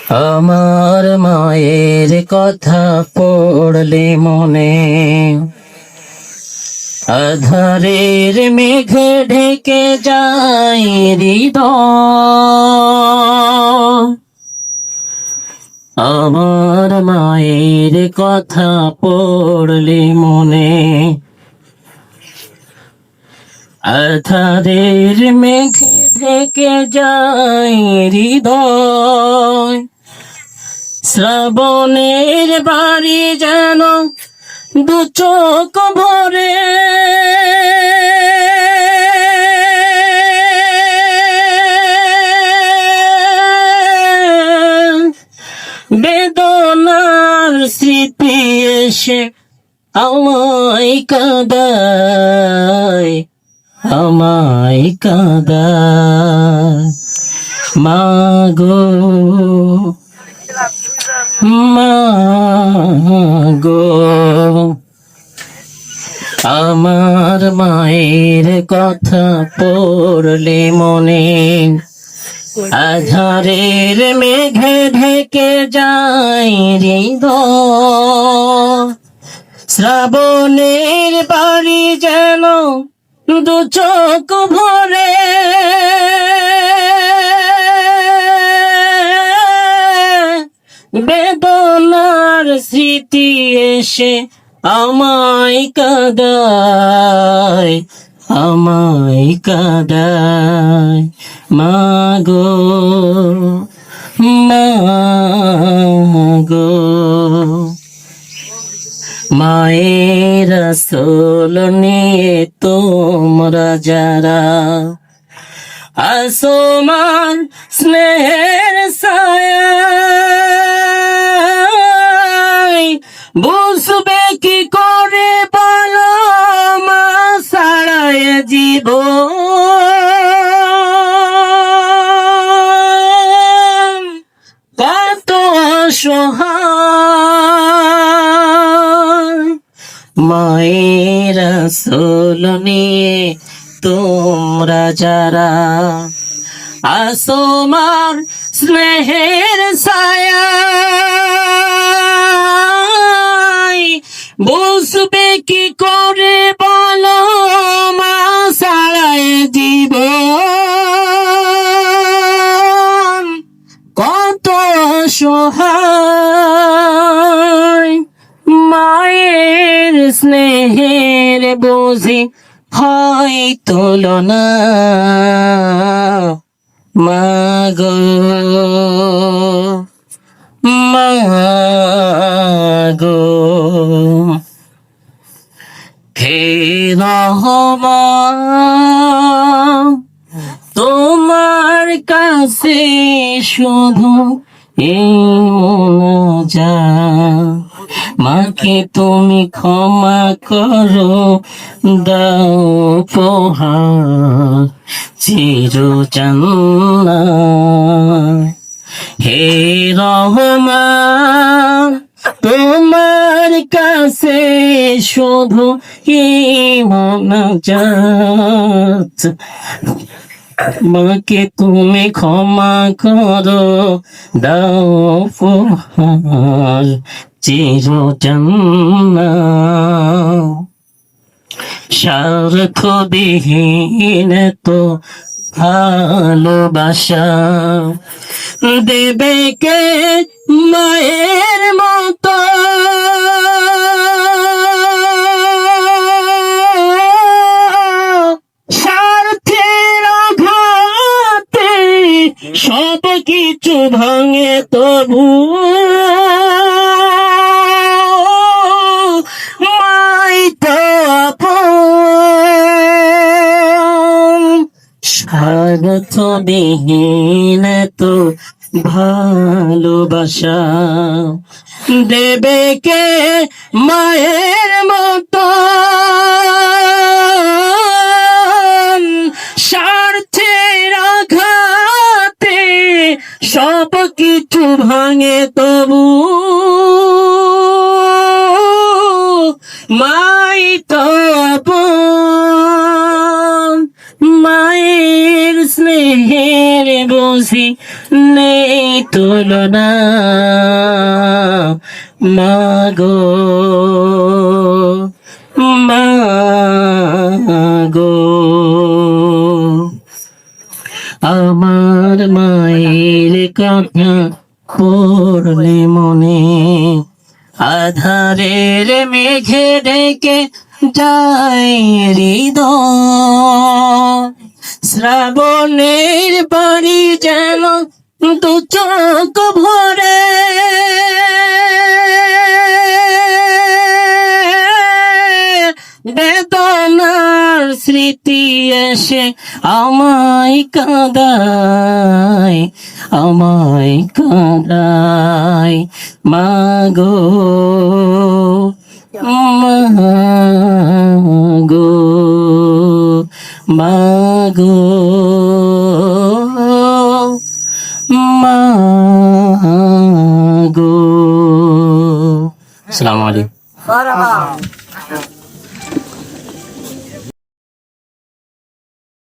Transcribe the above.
আমার মায়ের কথা পড়লে মনে আধারের মেঘে ঢেকে যায় হৃদয়। আমার মায়ের কথা পড়লে মনে আধারের মেঘে ঢেকে যায় হৃদয়। শ্রাবণের বাড়ি যেন দু চোখ ভরে বেদনার স্মৃতি এসে আমায় কাঁদায়, আমায় কাঁদায়। মাগো মাগো, আমার মায়ের কথা পড়লে মনে আধারের মেঘে ঢেকে যায় হৃদয়। শ্রাবণের বাড়ি যেন দু চোখ ভরে বেদনার স্মৃতি এসে আমায় কাঁদায়, আমায় কাঁদায়। মাগো মাগো, মায়ের আঁচল নিয়ে তোমরা যারা আসমান স্নেহের ছায়ায়, বুঝবে কি করে বলো মা ছাড়ায় জীবন কত অসহায়। মায়ের আঁচল নিয়ে তোমরা যারা আসমান স্নেহের ছায়ায়, বুঝবে কি করে বলো মা ছাড়ায় জীবন কত অসহায়। মায়ের স্নেহের বুঝি হয় তুলনা, মাগো মাগো। হে রহমান, তোমার কাছে শুধু এই মোনাজাত, মাকে তুমি ক্ষমা করো, দাও উপহার চির জান্নাত। হে রহমান, তোমার কাছে শুধু এই মোনাজাত, মাকে তুমি ক্ষমা করো, দাও উপহার চির জান্নাত। স্বার্থবিহীন তো ভালোবাসা দেবে কে মায়ের মতো, স্বার্থের আঘাতে সব কিছু ভাঙে তবু মাই তো আপন। স্বার্থবিহীন তো ভালোবাসা দেবে কে মায়ের মতো, স্বার্থের আঘাতে সব কিছু ভাঙে তবু মাই তো আপন। মায়ের স্নেহের বুঝি নেই তুলনা মাগো মাগো আমার মায়ের কথা পড়লে মনে আধারের মেঘে ঢেকে যায় হৃদয় শ্রাবণের বাড়ি যেন দু চোখ ভরে বেদনার স্মৃতি এসে আমায় কাঁদায় মাগো মাগো মাগো মাগো। আসসালামু আলাইকুম।